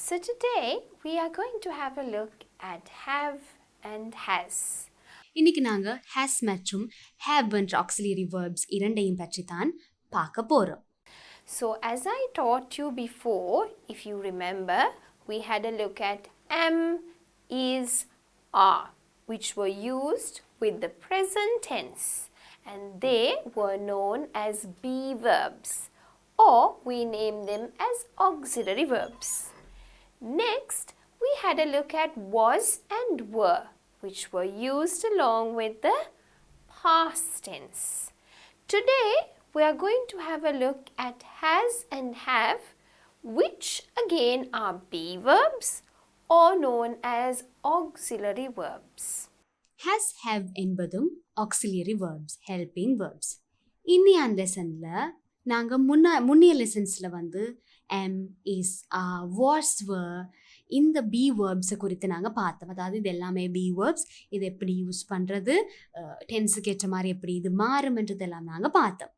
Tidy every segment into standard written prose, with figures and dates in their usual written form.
So today we are going to have a look at have and has. இன்னைக்கு நாங்க has மற்றும் have என்ற auxiliary verbs இரண்டையும் பற்றி தான் பார்க்க போறோம். So as I taught you before, if you remember, we had a look at am, is, are, which were used with the present tense, and they were known as be verbs, or we name them as auxiliary verbs. Next, we had a look at was and were, which were used along with the past tense. Today, we are going to have a look at has and have, which again are be verbs or known as auxiliary verbs. has have என்பதும் auxiliary verbs, helping verbs. இன்னைய லெசன்ல நாங்க முன்னைய லெசன்ஸ்ல am, is, are, was, were இந்த be verbs குறித்து நாங்க பார்த்தோம். அதாவது இது எல்லாமே be verbs, இது எப்படி யூஸ் பண்றது, டென்ஸுக்கு ஏற்ற மாதிரி எப்படி இது மாறும் என்றதெல்லாம் நாங்க பார்த்தோம்.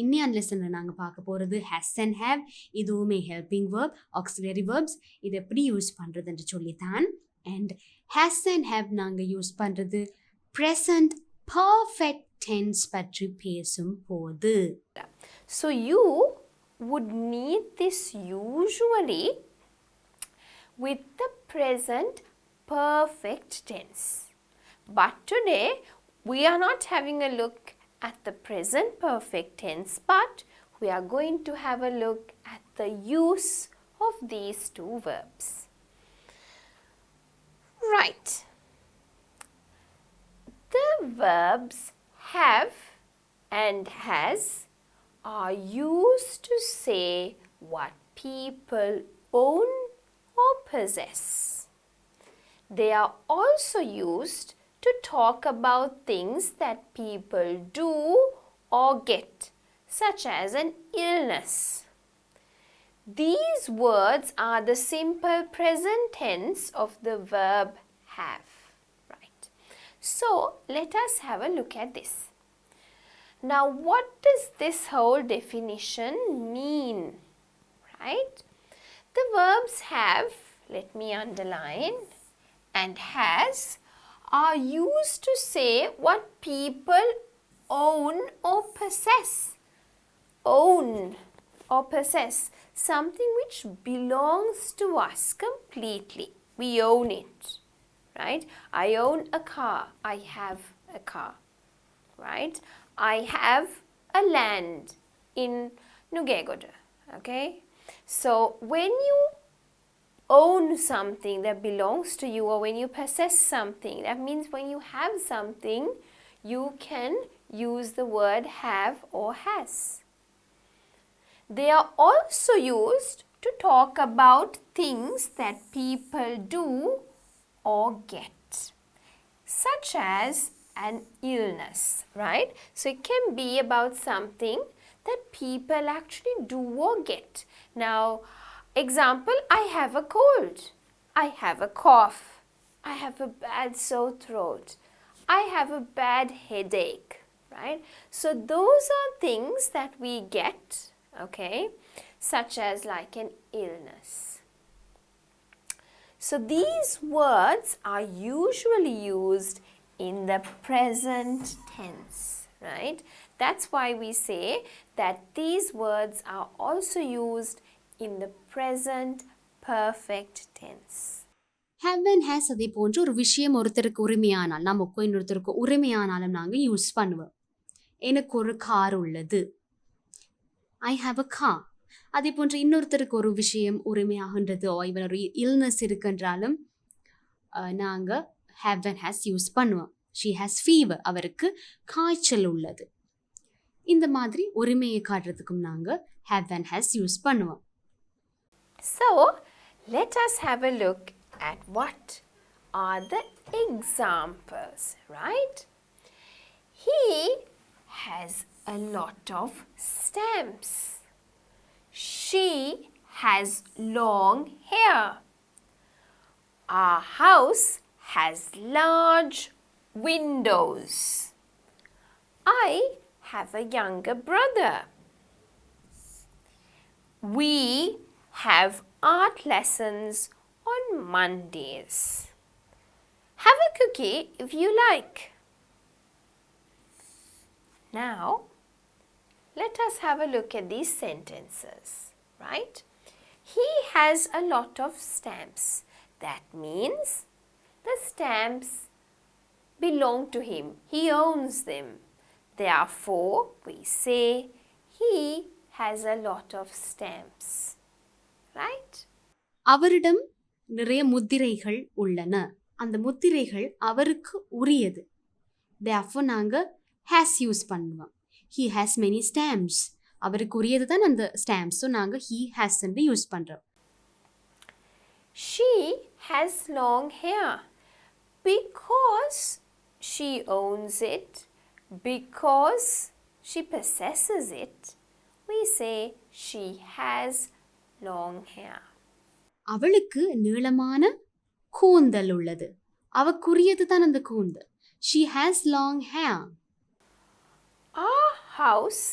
இன்னைய லெசன்ல நாங்க பார்க்க போறது has and have, இதுவுமே helping verb, auxiliary verbs, இது எப்படி யூஸ் பண்றதுன்னு சொல்லித்தான். and has and have நாங்க யூஸ் பண்றது present perfect tense பற்றி பேசும் போது. So you would need this usually with the present perfect tense. But today we are not having a look at the present perfect tense, but we are going to have a look at the use of these two verbs. Right. The verbs have and has are used to say what people own or possess. They are also used to talk about things that people do or get, such as an illness. These words are the simple present tense of the verb have. Right. So let us have a look at this. Now, what does this whole definition mean? Right? The verbs have, let me underline, and has are used to say what people own or possess. Own or possess something which belongs to us completely. We own it. Right? I own a car. I have a car. Right? I have a land in Nugegoda. Okay? So when you own something that belongs to you, or when you possess something, that means when you have something, you can use the word have or has. They are also used to talk about things that people do or get, such as an illness, right? So it can be about something that people actually do or get. Now, example, I have a cold, I have a cough, I have a bad sore throat, I have a bad headache, right? So those are things that we get, okay, such as like an illness. So these words are usually used in the present tense, right? That's why we say that these words are also used in the present perfect tense. have and has அதே போன்று ஒரு விஷயம் ஒருத்தருக்கு உரிமையானால், நமக்கு இன்னொருத்தருக்கு உரிமையானாலும் நாங்க use பண்ணுவோம். எனக்கு ஒரு கார் உள்ளது, I have a car. அதே போன்று இன்னொருத்தருக்கு ஒரு விஷயம் உரிமையாகின்றது, இவன் ஒரு இல்னஸ் இருக்குன்றாலும் நாங்க have and has யூஸ் பண்ணுவோம். she has fever, அவருக்கு காய்ச்சல் உள்ளது. இந்த மாதிரி உரிமையை காட்டுறதுக்கும் நாங்க have and has யூஸ் பண்ணுவோம். So let us have a look at what are the examples, right? He has a lot of stamps. She has long hair. Our house has large windows. I have a younger brother. We have art lessons on Mondays. Have a cookie if you like. Now, let us have a look at these sentences, right? He has a lot of stamps. That means the stamps belong to him. He owns them. Therefore, we say he has a lot of stamps, right? அவரிடம் நிறைய முத்திரைகள் உள்ளன. அந்த முத்திரைகள் அவருக்கு உரியது. Therefore நாங்க has use பண்ணுவோம். He has many stamps. அவருக்கு உரியது தான் அந்த stamps. So நாங்க he has என்று யூஸ் பண்றோம். She has long hair because she owns it, because she possesses it. We say she has long hair. அவளுக்கு நீளமான கூந்தல் உள்ளது. அவக்குரியது தான் அந்த கூந்தல். She has long hair. Our house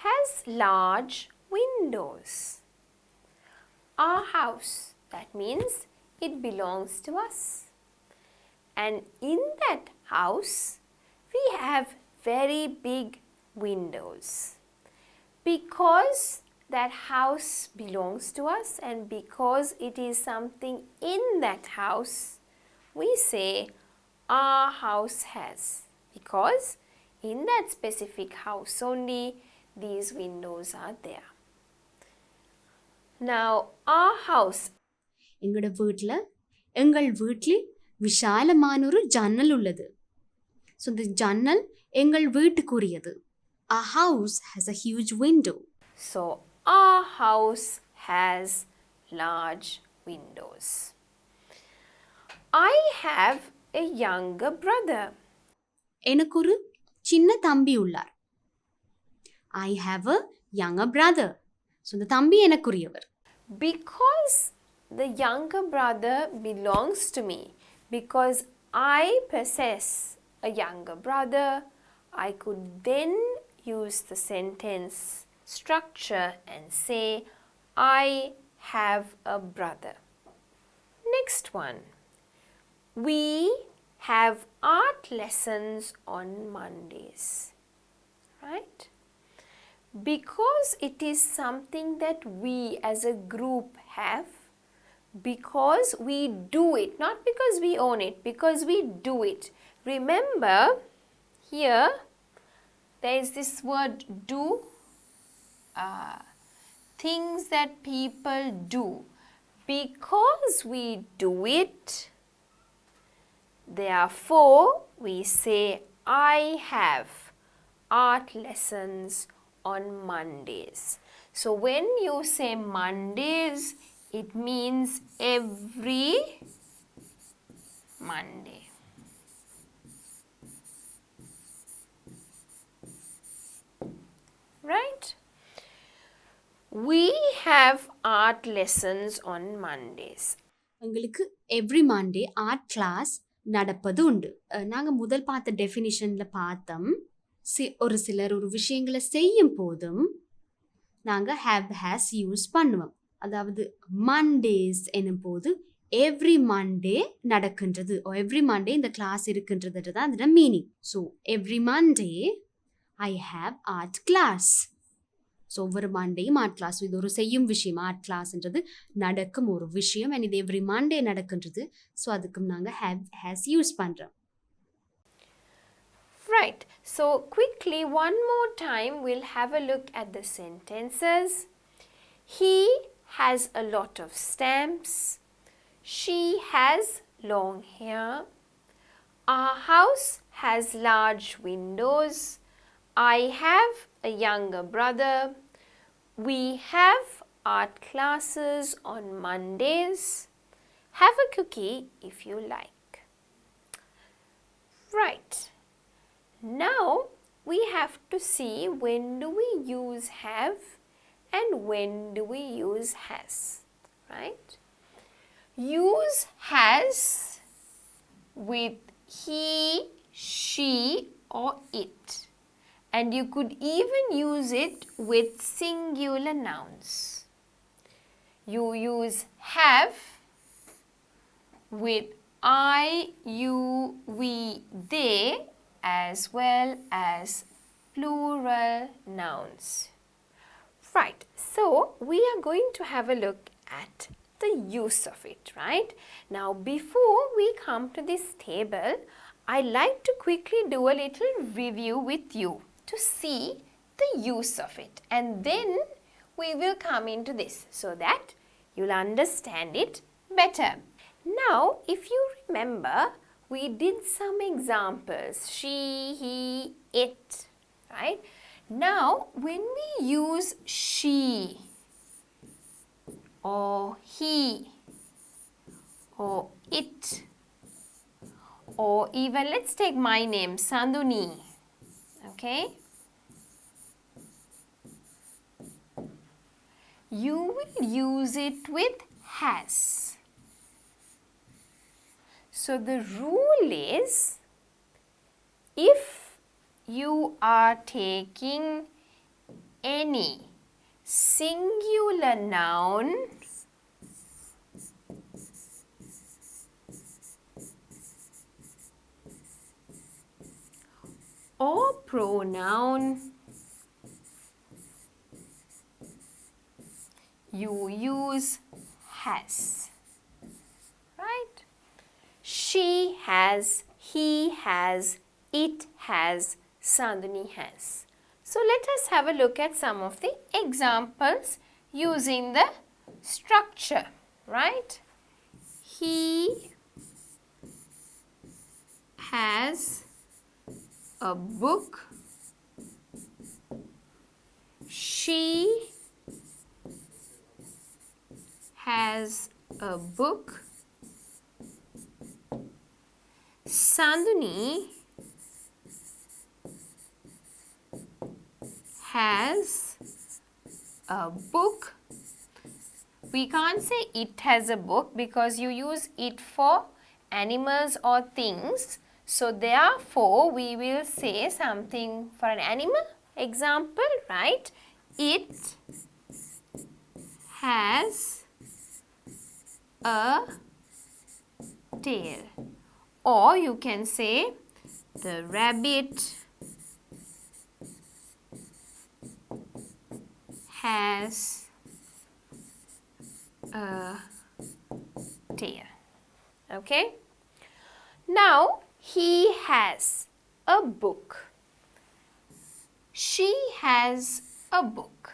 has large windows. Our house, that means it belongs to us. And in that house, we have very big windows. Because that house belongs to us and because it is something in that house, we say our house has. Because in that specific house only these windows are there. Now, our house. எங்கள் வீட்டில் விஷாலமான ஒரு ஜன்னல் உள்ளது. So the ஜன்னல் எங்கள் வீட்டுக்குரியது. Our house has a huge window. So our house has large windows. I have a younger brother. எனக்கு ஒரு சின்ன தம்பி உள்ளார். I have a younger brother. So the தம்பி எனக்குரியவர். Because the younger brother belongs to me, because I possess a younger brother, I could then use the sentence structure and say, I have a brother. Next one. We have art lessons on Mondays, right? Because it is something that we as a group have, because we do it, not because we own it, because we do it. Remember, here there is this word do, things that people do. Because we do it, therefore we say I have art lessons on Mondays. So when you say Mondays, it means every Monday. Right? We have art lessons on Mondays. எங்களுக்கு every Monday art class நடப்பது உண்டு. நாங்கள் முதல் பார்த்த டெஃபினிஷனில் பார்த்தோம், ஒரு சிலர் ஒரு விஷயங்களை செய்யும் போதும் நாங்கள் ஹேஸ் யூஸ் பண்ணுவோம். அதாவது மண்டேஸ் என்னும் போது எவ்ரி மண்டே நடக்கின்றது, எவ்ரி மண்டே இந்த கிளாஸ் இருக்கின்றது தான் அதோட meaning. So every Monday I have art class. So ஒவ்வொரு மண்டேயும் ஆர்ட் கிளாஸ், இது ஒரு செய்யும் விஷயம். ஆர்ட் கிளாஸ்ன்றது நடக்கும் ஒரு விஷயம், அண்ட் இது எவ்ரி மண்டே நடக்கின்றது. ஸோ அதுக்கும் நாங்கள் ஹேஸ் யூஸ் பண்ணுறோம். Right. So quickly, one more time, we'll have a look at the sentences. He has a lot of stamps. She has long hair. Our house has large windows. I have a younger brother. We have art classes on Mondays. Have a cookie if you like. Right. Now we have to see when do we use have and when do we use has, right? Use has with he, she or it, and you could even use it with singular nouns. you use have with I, you, we, they as well as plural nouns. Right, so we are going to have a look at the use of it, right? Now, before we come to this table, I like to quickly do a little review with you to see the use of it, and then we will come into this so that you'll understand it better. Now, if you remember, we did some examples, she, he, it, right? Now, when we use she or he or it, or even let's take my name, Sanduni, okay? You will use it with has. So the rule is, if you are taking any singular noun or pronoun, you use has, right? She has, he has, it has, Sandhani has. So let us have a look at some of the examples using the structure, right? He has a book. She has a book. Sandhani has a book. We can't say it has a book because you use it for animals or things. So therefore, we will say something for an animal. Example, right? It has a tail. Or you can say the rabbit has a tail. Okay? Now, he has a book. She has a book.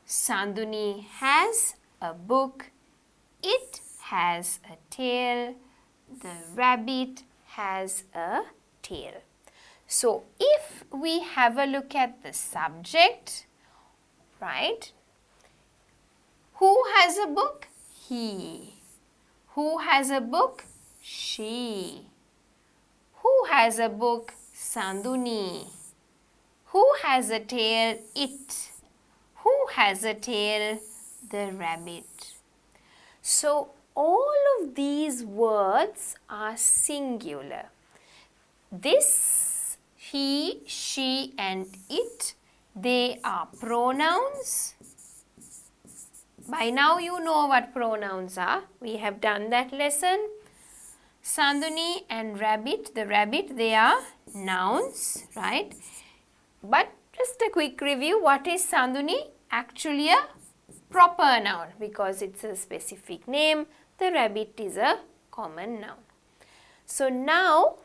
Sandhuni has a book. It has a tail. The rabbit has a tail. So, if we have a look at the subject, right? Who has a book? He. Who has a book? She. Who has a book? Sandhuni. Who has a tail? It. Who has a tail? The rabbit. So, all of these words are singular. This, he, she and it, they are pronouns. By now you know what pronouns are. We have done that lesson. Sandhuni and rabbit, the rabbit, they are nouns, right? But just a quick review, what is Sandhuni? Actually a proper noun because it's a specific name. The rabbit is a common noun. So now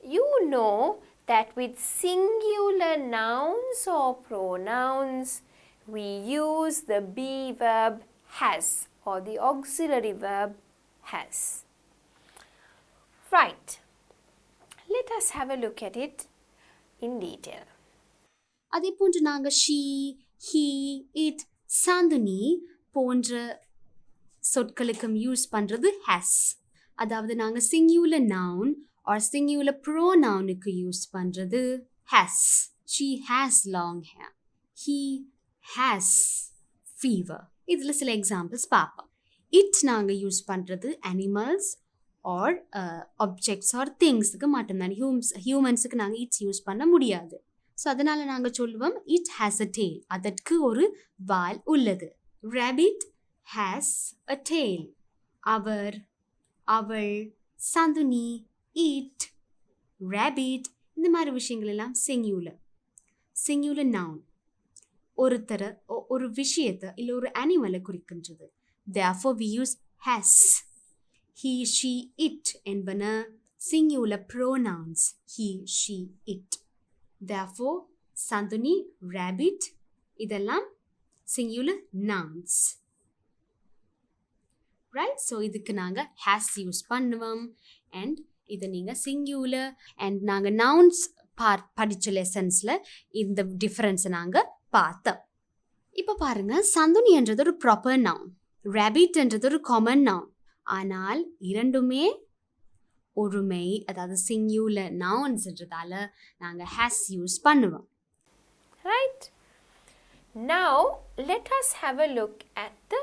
you know that with singular nouns or pronouns, we use the be verb has or the auxiliary verb has. Right. Let us have a look at it in detail. அதே போன்று நாங்கள் she, he, it, Sandhani போன்ற சொற்களுக்கும் use பண்ணுறது has. அதாவது நாங்கள் singular noun or singular pronounக்கு use பண்ணுறது has. She has long hair. He has fever. இதில் சில எக்ஸாம்பிள்ஸ் பார்ப்போம். it நாங்கள் யூஸ் பண்ணுறது animals or objects or thingsக்கு மட்டும்தான். ஹியூமன்ஸுக்கு நாங்கள் it யூஸ் பண்ண முடியாது. ஸோ அதனால் நாங்கள் சொல்லுவோம் it has a tail. அதற்கு ஒரு வால் உள்ளது. rabbit has a tail. அவர், அவள், சந்துனி, eat, rabbit, இந்த மாதிரி விஷயங்கள் எல்லாம் singular noun. ஒரு விஷயத்தை இல்லை ஒரு அனிமலை குறிக்கின்றது. Therefore we use has. He, she, it என்பன singular pronouns. He, she, it. Therefore Sanduni, rabbit இதெல்லாம் singular nouns. Right? So இதுக்கு நாங்க has யூஸ் பண்ணுவோம். And இதை நீங்க singular and நாங்க nouns படிச்ச லெசன்ஸ்ல இந்த டிஃபரன்ஸை நாங்க பார்த்தோம். இப்போ பாருங்க, சந்துனி என்றது ஒரு ப்ராப்பர் நவுன், rabbit என்றது ஒரு காமன் நவுன். ஆனால் இரண்டுமே ஒருமை, அதாவது சிங்குலர் நவுன்ஸ்ன்றதால நாங்க has யூஸ் பண்ணுவோம். Right? Now let us have a look at the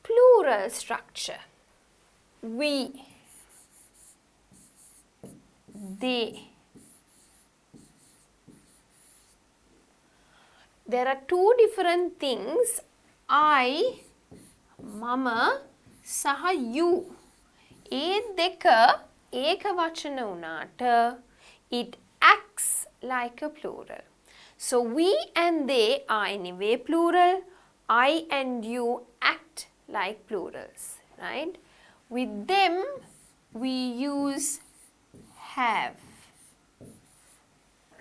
plural structure. We, they. There are two different things. I, mama, saha you. ඒ දෙක ඒකවචන වුණාට it acts like a plural. So we and they are anyway plural. I and you act like plurals, right? With them we use have,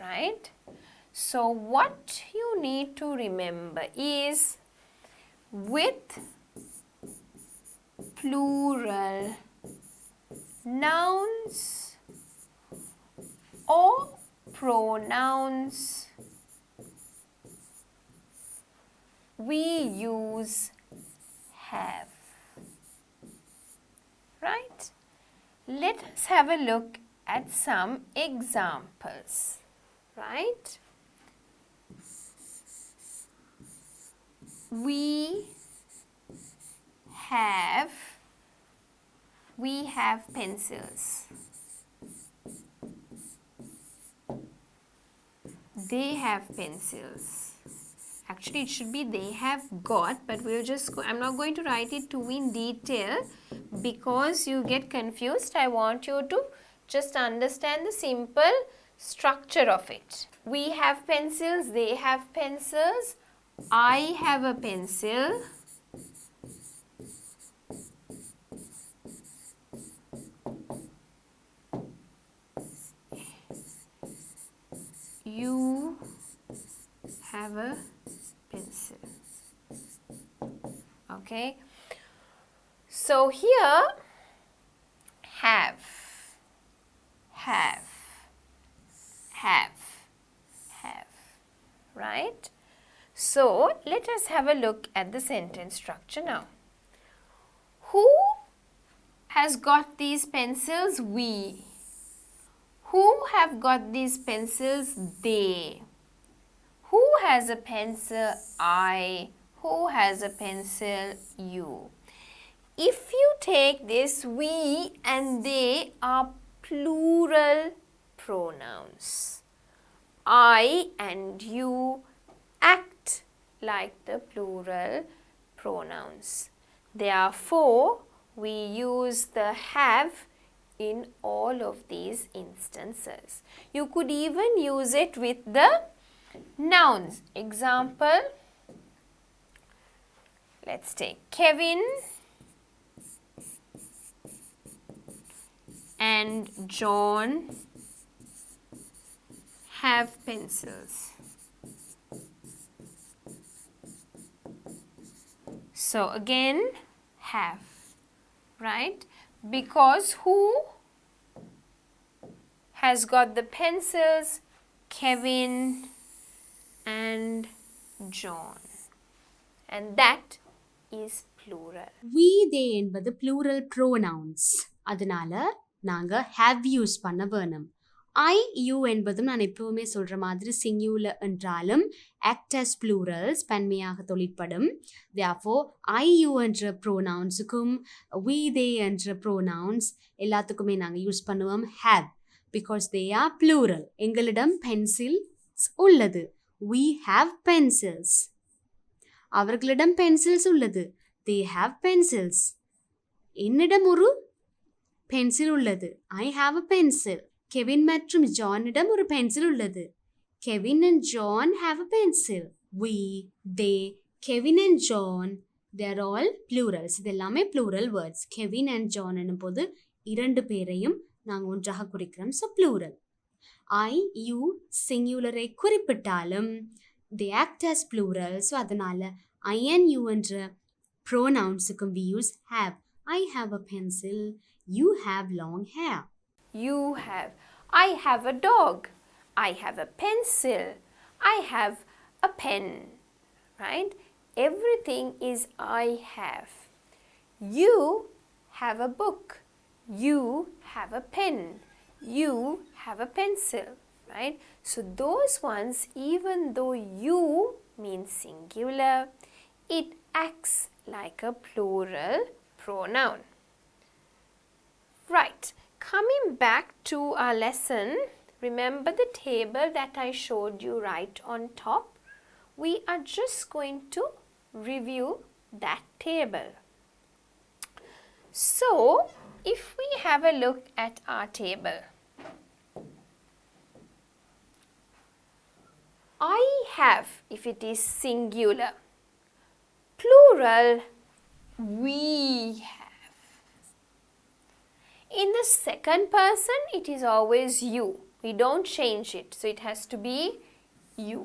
right? So what you need to remember is with plural nouns or pronouns, we use have. Right? Let us have a look at some examples. Right? We have pencils. They have pencils. Actually it should be they have got, but we'll just go, I'm not going to write it too in detail because you get confused. I want you to just understand the simple structure of it. We have pencils, they have pencils. I have a pencil. You have a pencil. Okay. So here have, right? So let us have a look at the sentence structure now. Who has got these pencils? We. Who have got these pencils? They. Who has a pencil? I. Who has a pencil? You. If you take this, we and they are plural pronouns. I and you act like the plural pronouns. Therefore, we use the have in all of these instances. You could even use it with the nouns. Example, let's take Kevin and John have pencils. So again, have, right? Because who has got the pencils? Kevin and John. And that is plural. We, they என்பது plural pronouns. அதனால நாங்க have use பண்ண வேணும். I, you என்பதும் நான் எப்பவுமே சொல்ற மாதிரி singular என்றாலும் act as plurals, பன்மையாக தொழிற்படும். Therefore, I, you என்ற pronounsக்கும் we, they என்ற pronouns எல்லாத்துக்குமே நாங்க யூஸ் பண்ணுவோம் have, because they are plural. எங்களிடம் pencils உள்ளது. We have pencils. அவர்களிடம் pencils உள்ளது. they have pencils. என்னிடம் ஒரு பென்சில் உள்ளது. I have a pencil. Kevin மற்றும் ஜானிடம் ஒரு பென்சில் உள்ளது. Kevin and John have a pencil. We, they, Kevin and John, they're all plurals. இது எல்லாமே plural words. Kevin and John என்னும்போது இரண்டு பேரையும் நாங்கள் ஒன்றாக குறிக்கிறோம். So plural. I, you, singular-ஐ குறிப்பிட்டாலும் they act as plural. So அதனால I and you என்ற pronouns-க்கும் we use have. I have a pencil. You have long hair. You have. I have a dog. I have a pencil. I have a pen. Right? Everything is I have. You have a book. You have a pen. You have a pencil. Right? So those ones, even though you means singular, it acts like a plural pronoun. Right. Coming back to our lesson, remember the table that I showed you right on top? We are just going to review that table. So, if we have a look at our table, I have, if it is singular. Plural, we have. In the second person, it is always you. We don't change it. So it has to be you.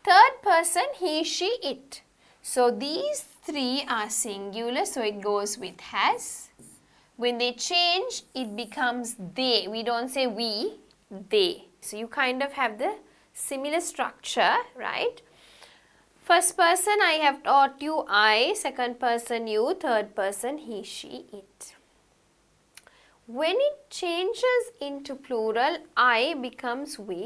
Third person, he, she, it. So these three are singular. So it goes with has. When they change, it becomes they. We don't say we, they. So you kind of have the similar structure, right? First person, I have taught you I. Second person, you. Third person, he, she, it. When it changes into plural, I becomes we.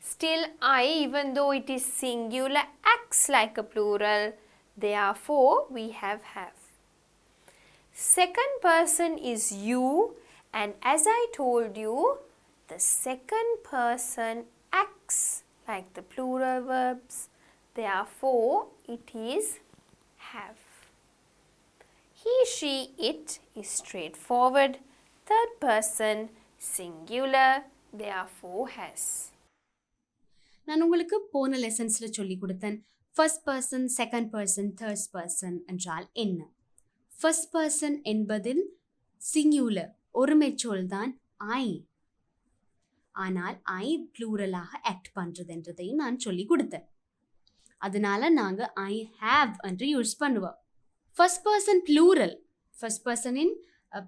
Still, I, even though it is singular, acts like a plural. Therefore, we have. Second person is you. And as I told you, the second person acts like the plural verbs. Therefore, it is have. He, she, it is straightforward. Third person, singular, therefore has. நான் உங்களுக்கு போன லெசன்ஸில் சொல்லி கொடுத்தேன் first person second person third person என்றால் என்ன. First person என்பதில் singular ஒருமைச்சொல் தான் ஐ. ஆனால் ஐ ப்ளூரலாக ஆக்ட் பண்ணுறதுன்றதையும் நான் சொல்லி கொடுத்தேன். அதனால நாங்கள் ஐ ஹாவ் என்று யூஸ் பண்ணுவோம். First person plural. ஃபர்ஸ்ட் பர்சனின்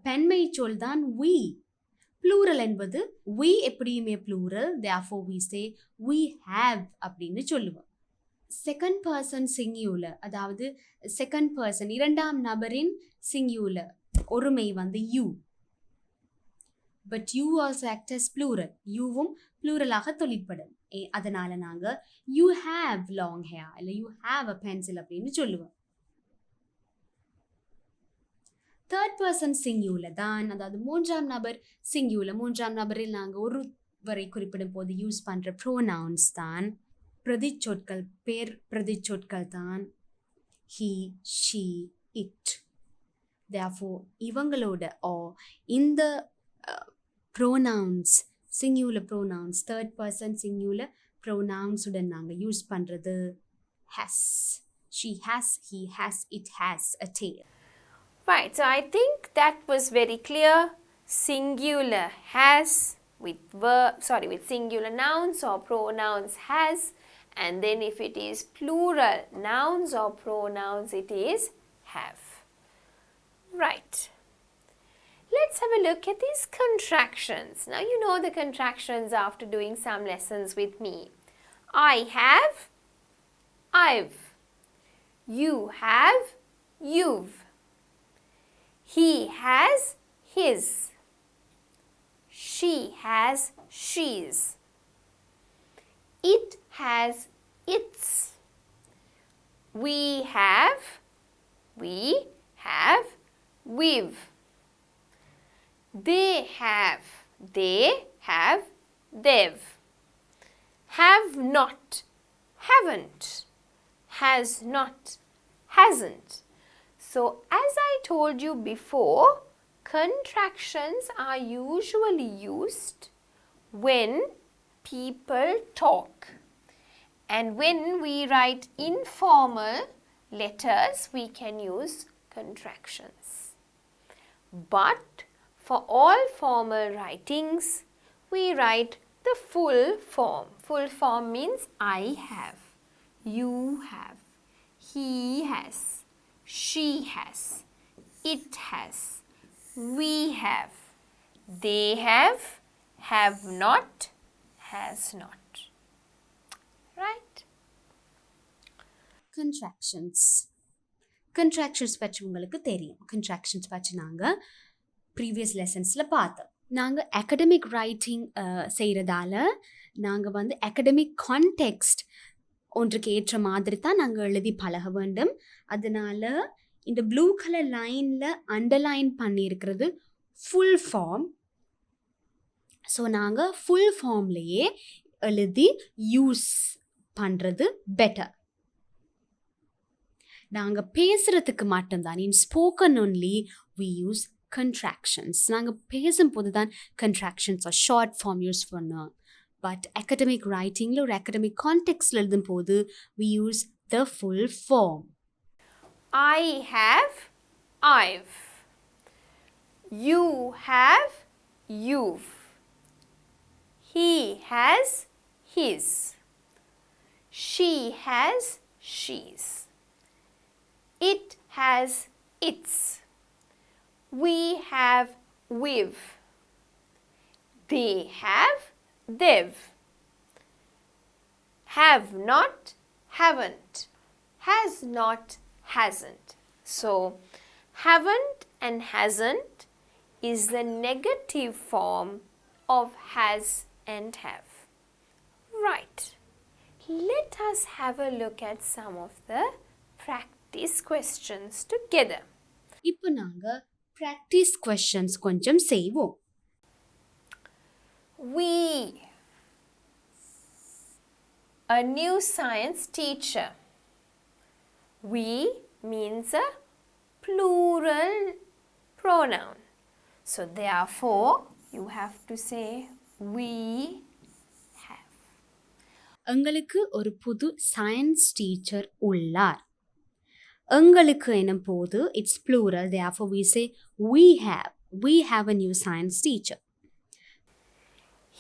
பெண்மை சொல் தான் we. ப்ளூரல் என்பது we எப்படியுமே plural. therefore we say we have அப்படின்னு சொல்லுவோம். செகண்ட் பர்சன் சிங்குலர், அதாவது செகண்ட் பர்சன் இரண்டாம் நபரின் சிங்குலர் ஒருமை வந்து you. But you also act as plural. youவும் ப்ளூரலாக தொழிற்படும். அதனால நாங்கள் you have long hair இல்லை you have a pencil அப்படின்னு சொல்லுவோம். தேர்ட் பர்சன் சிங்குலர் தான், அதாவது மூன்றாம் நபர் சிங்குலர். மூன்றாம் நபரில் நாங்கள் ஒருவரை குறிப்பிடும் போது யூஸ் பண்ணுற ப்ரோனவுன்ஸ் தான் பிரதிச்சொற்கள், பேர் பிரதிச்சொற்கள் தான் he, she, it. therefore இவங்களோட இந்த pronouns singular pronouns third person singular ப்ரோனவுன்ஸுடன் நாங்கள் யூஸ் பண்ணுறது has. she has, he has, it has a tail. Right, so I think that was very clear. Singular has with with singular nouns or pronouns has, and then if it is plural nouns or pronouns, it is have. Right. Let's have a look at these contractions. Now you know the contractions after doing some lessons with me. I have, I've. You have, you've. He has, his. She has, she's. It has, its. We have, we've. They have, they've. Have not, haven't. Has not, hasn't. So as I told you before, contractions are usually used when people talk. And when we write informal letters, we can use contractions. But for all formal writings, we write the full form. Full form means I have, you have, he has, she has, it has, we have, they have not, has not. Right? Contractions பற்றி உங்களுக்கு தெரியும். Contractions பற்றி நாங்கள் previous லெசன்ஸில் பார்த்தோம். நாங்கள் academic writing செய்கிறதால நாங்கள் வந்து academic context ஒன்றுக்கு ஏற்ற மாதிரி தான் நாங்கள் எழுதி பழக வேண்டும். அதனால் இந்த ப்ளூ கலர் லைனில் அண்டர்லைன் பண்ணியிருக்கிறது ஃபுல் ஃபார்ம். ஸோ நாங்கள் ஃபுல் ஃபார்ம்லேயே எழுதி யூஸ் பண்ணுறது பெட்டர். நாங்கள் பேசுகிறதுக்கு மட்டும்தான், in spoken only we use contractions. நாங்கள் பேசும்போது தான் contractions or short form use பண்ணோம். பட் academic writingல ஒரு academic contextல எழுதும் போது we use the full form. I have, I've. You have, you've. He has, his. She has, she's. It has, its. We have, we've. They have, they've. Have not, haven't. Has not, hasn't. So, haven't and hasn't is the negative form of has and have. Right. Let us have a look at some of the practice questions together. இப்போ நாங்கள் practice questions கொஞ்சம் செய்வோம். We, a new science teacher. We means a plural pronoun. So therefore, you have to say we have. எங்களுக்கு ஒரு புது science teacher உள்ளார். எங்களுக்கு எனும் போது it's plural, therefore we say we have a new science teacher.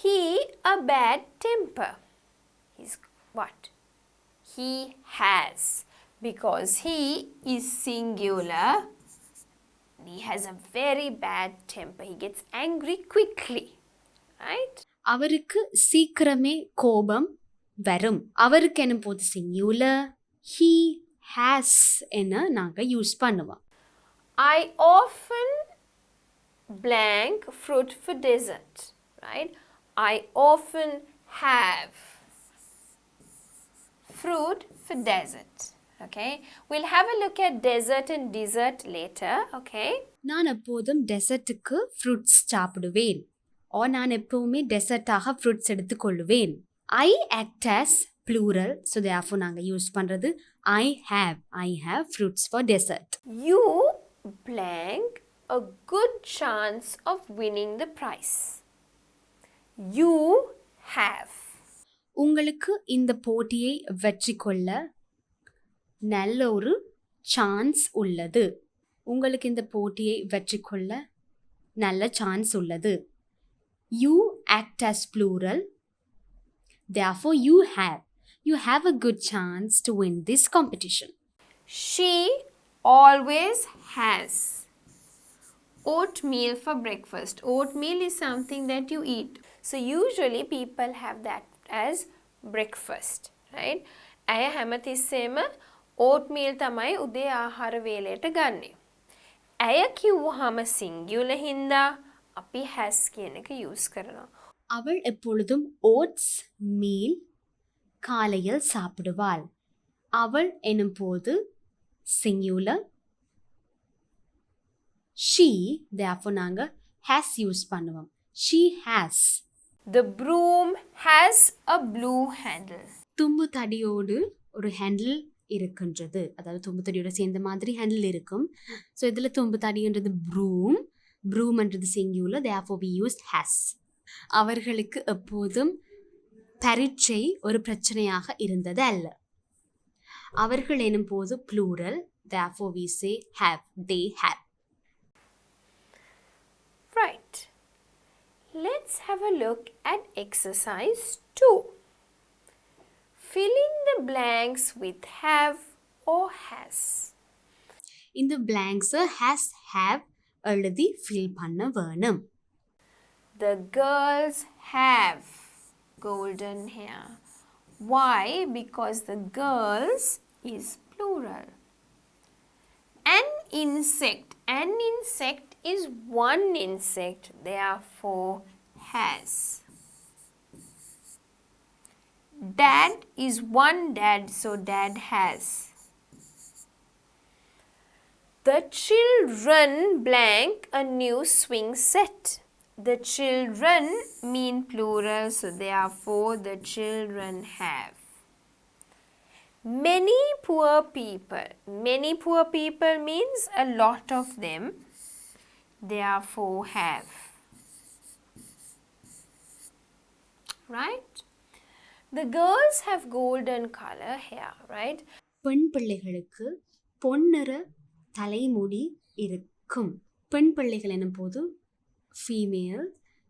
He a bad temper. He's what? He has, because he is singular. He has a very bad temper. He gets angry quickly. Right? அவருக்கு சீக்கிரமே கோபம் வரும். அவருக்கு எனும் போது singular, he has என நாங்கள் use பண்ணுவோம். I often blank fruit for dessert. Right? I often have fruit for dessert. Okay? We'll have a look at dessert and dessert later. Okay? நான் எப்போதும் டெசர்ட்டுக்கு ஃப்ரூட்ஸ் சாப்பிடுவேன். நான் எப்போவுமே டெசர்ட்டாக ஃப்ரூட்ஸ் எடுத்துக்கொள்ளுவேன். I act as plural, so therefore நாங்கள் use பண்ணுறது I have fruits for dessert. You blank a good chance of winning the prize. You have. உங்களுக்கு இந்த போட்டியை வெற்றி கொள்ள நல்ல ஒரு சான்ஸ் உள்ளது. உங்களுக்கு இந்த போட்டியை வெற்றி கொள்ள நல்ல சான்ஸ் உள்ளது. You act as plural, therefore you have a good chance to win this competition. She always has oatmeal for breakfast. Oatmeal is something that you eat. So usually people have that as breakfast, right? අය හැමතිස්සෙම oatmeal තමයි උදේ ආහාර වේලයට ගන්නෙ. ඇය කිව්වහම singular හින්දා අපි has කියන එක use කරනවා. அவள் எப்பொழுதும் oats meal காலையில் சாப்பிடுவாள். அவள் எனும் போது singular. She, therefore நாங்கள் has யூஸ் பண்ணுவோம். She has. The broom has a blue handle. தும்பு தடியோடு ஒரு ஹேண்டில் இருக்கின்றது. அதாவது தும்பு தடியோட சேர்ந்த மாதிரி ஹேண்டில் இருக்கும். ஸோ இதில் தும்பு தடின்றது ப்ரூம், ப்ரூம்ன்றது singular, therefore we use has. அவர்களுக்கு எப்போதும் பரீட்சை ஒரு பிரச்சனையாக இருந்தது அல்ல. அவர்கள் எனும் போது plural, therefore we say have, they have. Right. Let's have a look at exercise 2. Fill in the blanks with have or has. இந்த blanks has, have எழுதி fill பண்ண வேணும். The girls have golden hair. Why? Because the girls is plural. An insect is one insect, therefore has. Dad is one dad, so dad has. The children blank a new swing set. The children mean plural, so therefore the children have. Many poor people means a lot of them, therefore have. Right? The girls have golden color hair, right? பெண் பிள்ளைகளுக்கு பொன்னிற தலைமுடி இருக்கும். பெண் பிள்ளைகள் எனும் போது female,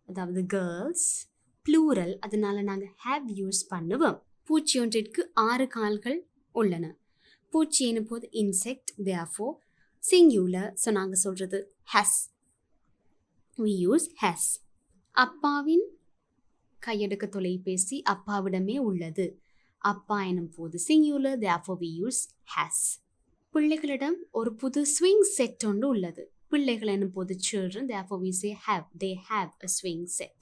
அதாவது கேர்ள்ஸ், ப்ளூரல், அதனால நாங்கள் ஹேவ் யூஸ் பண்ணுவோம். பூச்சி ஒன்றிற்கு 6 கால்கள் உள்ளன. பூச்சி எனும் போது இன்செக்ட், therefore சிங்குலர், ஸோ நாங்கள் சொல்கிறது ஹஸ். we use has. அப்பாவின் கையடக்க தொலைபேசி அப்பாவிடமே உள்ளது. அப்பா எனும் போது singular, therefore we use has. பிள்ளைகளிடம் ஒரு புது ஸ்விங் செட் ஒன்று உள்ளது. பிள்ளைகள் எனும் போது children, therefore we say have, they have a swing set.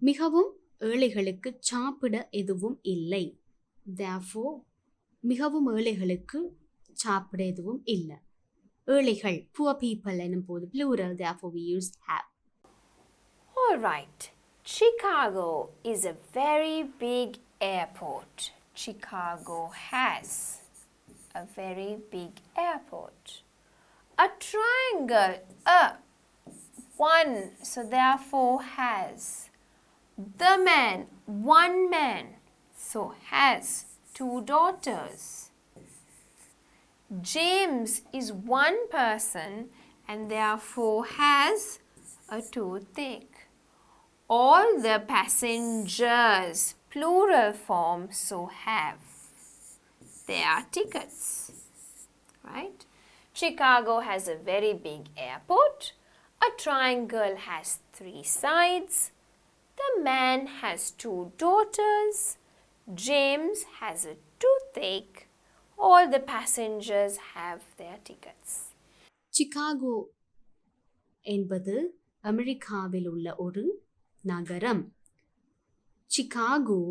மிகவும் ஏழைகளுக்கு சாப்பிட எதுவும் இல்லை. therefore மிகவும் ஏழைகளுக்கு சாப்பிட எதுவும் இல்லை. ஏழைகள், poor people எனும் போது plural, therefore we use have. All right. Chicago is a very big airport. Chicago has a very big airport. A triangle, one, so therefore has. The man, one man, so has 2 daughters. James is one person and therefore has a toothache. All the passengers, plural form, so have. They are tickets, right? Chicago has a very big airport. A triangle has 3 sides. The man has 2 daughters. James has a toothache. All the passengers have their tickets. Chicago என்பது அமெரிக்காவில் உள்ள ஒரு நகரம். Chicago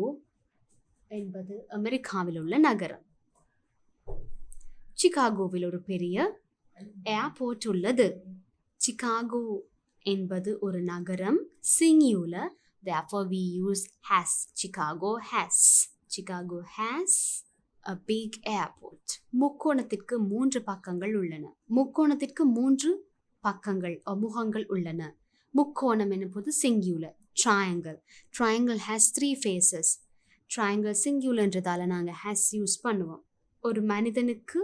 என்பது அமெரிக்காவில் உள்ள நகரம். சிகாகோவில் ஒரு பெரிய ஏர்போர்ட் உள்ளது. சிகாகோ என்பது ஒரு நகரம், singular, therefore we use has. Chicago has. Chicago has a big airport. முக்கோணத்திற்கு 3 பக்கங்கள் உள்ளன. முக்கோணத்திற்கு 3 பக்கங்கள் முகங்கள் உள்ளன. முக்கோணம் என்பது singular, triangle. Triangle has 3 faces. Triangle சிங்குலர்ன்றதால நாங்கள் has யூஸ் பண்ணுவோம். ஒரு மனிதனுக்கு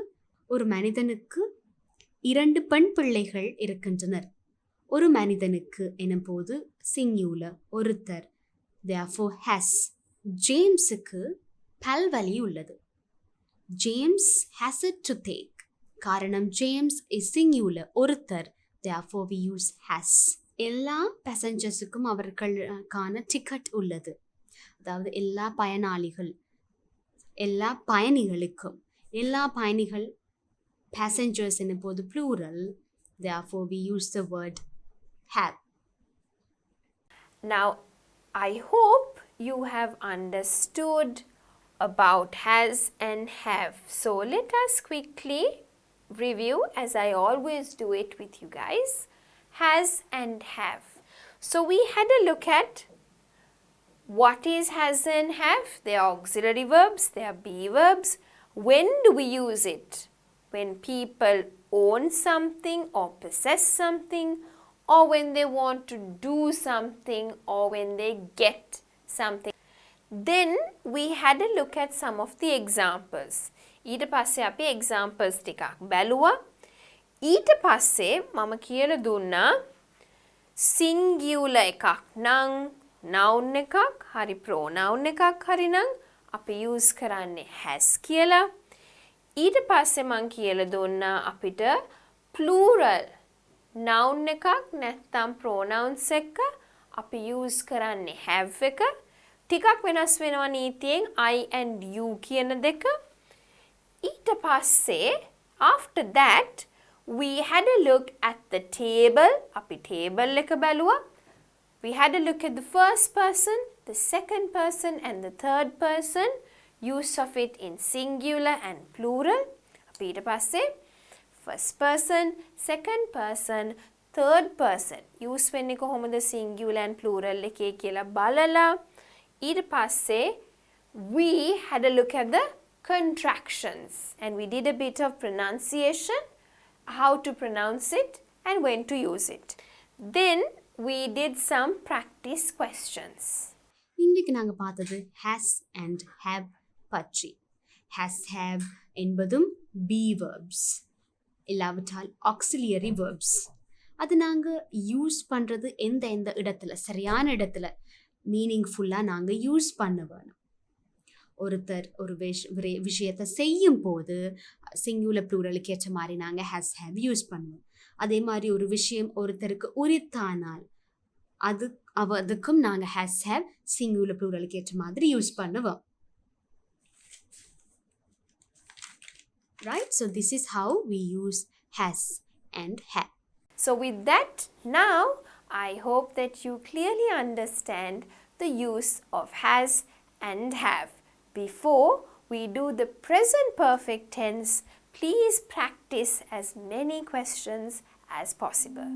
2 பெண் பிள்ளைகள் இருக்கின்றனர். ஒரு மனிதனுக்கு எனும்போது சிங்குலர், ஒருத்தர், therefore has. ஜேம்ஸுக்கு பல்வலி உள்ளது. James has a toothache. காரணம் ஜேம்ஸ் is singular, ஒருத்தர், therefore we use has. எல்லா பேசஞ்சர்ஸுக்கும் அவர்களுக்கான டிக்கெட் உள்ளது. அதாவது எல்லா பயணிகளுக்கும், எல்லா பயணிகள் passengers in போது plural, therefore we use the word have. Now, I hope you have understood about has and have. So, let us quickly review, as I always do it with you guys, has and have. So, we had a look at what is has and have. They are auxiliary verbs, they are be verbs. When do we use it? When people own something or possess something, or when they want to do something, or when they get something. Then we had a look at some of the examples. ඊට පස්සේ අපි examples ටිකක් බැලුවා. ඊට පස්සේ මම කියලා දුන්නා singular එකක් නම් noun එකක් හරි pronoun එකක් හරි නම් අපි use කරන්නේ has කියලා. ඊට පස්සේ මම කියලා දුන්නා අපිට plural noun එකක් නැත්නම් pronouns එක අපි use කරන්නේ have එක. ටිකක් වෙනස් වෙනවා නීතියෙන් I and you කියන දෙක. ඊට පස්සේ after that we had a look at the table. අපි table එක බැලුවා. We had a look at the first person, the second person and the third person. Use of it in singular and plural. අපි ඊට පස්සේ first person, second person, third person. Use වෙන්නේ කොහොමද singular and plural එකේ කියලා බලලා ඊට පස්සේ we had a look at the contractions and we did a bit of pronunciation, how to pronounce it and when to use it. Then we did some practice questions. இன்றைக்கு நாங்கள் பார்த்தது has and have பற்றி. has have என்பதும் be verbs இல்லாவிட்டால் auxiliary verbs. அது நாங்கள் use பண்ணுறது எந்த இடத்துல சரியான இடத்துல மீனிங்ஃபுல்லாக நாங்கள் யூஸ் பண்ண வேணும். ஒருத்தர் ஒரு விஷயத்தை செய்யும் போது சிங்குலர் ப்ளூரலுக்கு ஏற்ற மாதிரி நாங்கள் ஹேஸ் ஹேவ் யூஸ் பண்ணுவோம். அதே மாதிரி ஒரு விஷயம் ஒருத்தருக்கு உரித்தானால் அதுக்கும் நாங்கள் ஹேஸ் ஹேவ் சிங்குலர் ப்ளூரலுக்கு ஏற்ற மாதிரி யூஸ் பண்ணுவோம். Right? So this is how we use has and have. So with that, now I hope that you clearly understand the use of has and have. Before we do the present perfect tense, please practice as many questions as possible.